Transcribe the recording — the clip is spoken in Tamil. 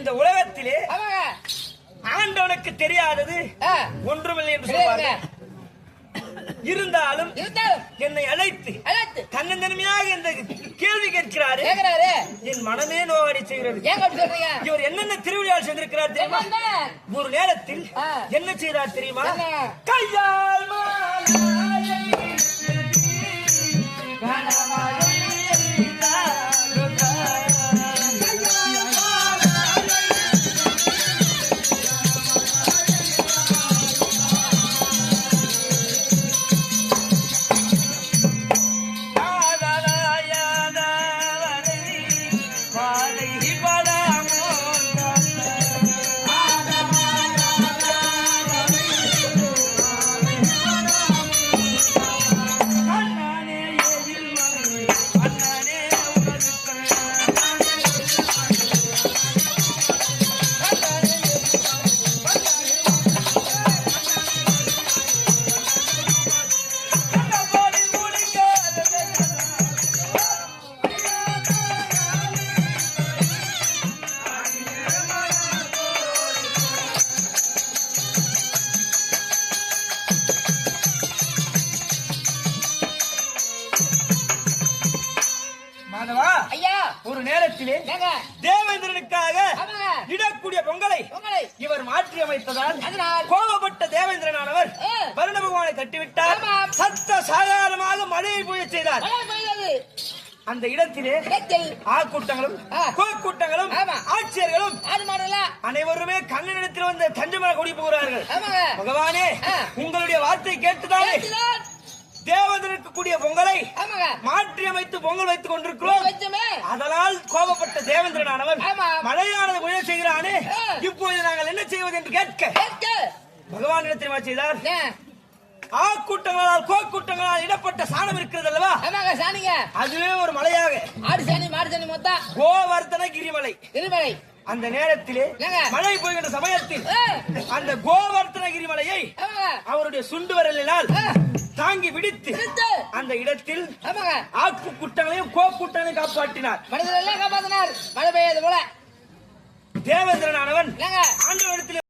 இந்த உலகத்திலே ஆண்டவனுக்கு தெரியாதது ஒன்றுமில்லை என்று சொல்வார்கள். இருந்தாலும் என்னை அழைத்து தன்னந்தன்மையாக இந்த கேள்வி கேட்கிறாரு. என் மனமே நோவடி செய்கிறது. இவர் என்னென்ன திருவிழாவில் செய்திருக்கிறார் தெரியுமா? ஒரு நேரத்தில் என்ன செய்தார் தெரியுமா? கையால் ஒரு நேரத்திலே தேவேந்திரனுக்காக இடக்கூடிய பொங்கலை இவர் மாற்றி அமைத்ததால் கோபப்பட்ட தேவேந்திரனானவர் வருண பகவானை தட்டிவிட்டார். சத்த சாதாரணமாக மழையை பொய்ய செய்தார். அந்த இடத்திலே ஆக்கூட்டங்களும் கோக்கூட்டங்களும் ஆட்சியர்களும் அனைவருமே கண்ணனிடத்தில் வந்து தஞ்சமர கொடி போகிறார்கள். பகவானே, உங்களுடைய வார்த்தை கேட்டுதானே தேவதற்கு கூடிய பொங்கலை மாற்றி அமைத்து பொங்கல் வைத்துக் கொண்டிருக்கிறோம். அதனால் கோபப்பட்ட தேவேந்திரனானவர் மழையானது முயற்சி செய்கிறானே, இப்போது நாங்கள் என்ன செய்வது என்று கேட்க பகவான் இடத்தில் செய்தார். ஆக்கூட்டங்களால் கோக்கூட்டங்களால் இடப்பட்ட சாணம் இருக்கிறது அல்லவா, அதுவே ஒரு மலையாக கோவர்த்தன கிரிமலை. அந்த நேரத்திலே மழை போகின்ற சமயத்தில் அந்த கோவர்த்தனகிரி மலையை அவருடைய சுண்டு வரலினால் தாங்கி விடுத்து அந்த இடத்தில் ஆக்கு கூட்டங்களையும் கோக்கூட்டங்களையும் காப்பாற்றினார். மனிதர்கள் காப்பாற்றினார். மழை பெய்யாது போல தேவேந்திரனானவன் ஆண்டவரிடத்தில்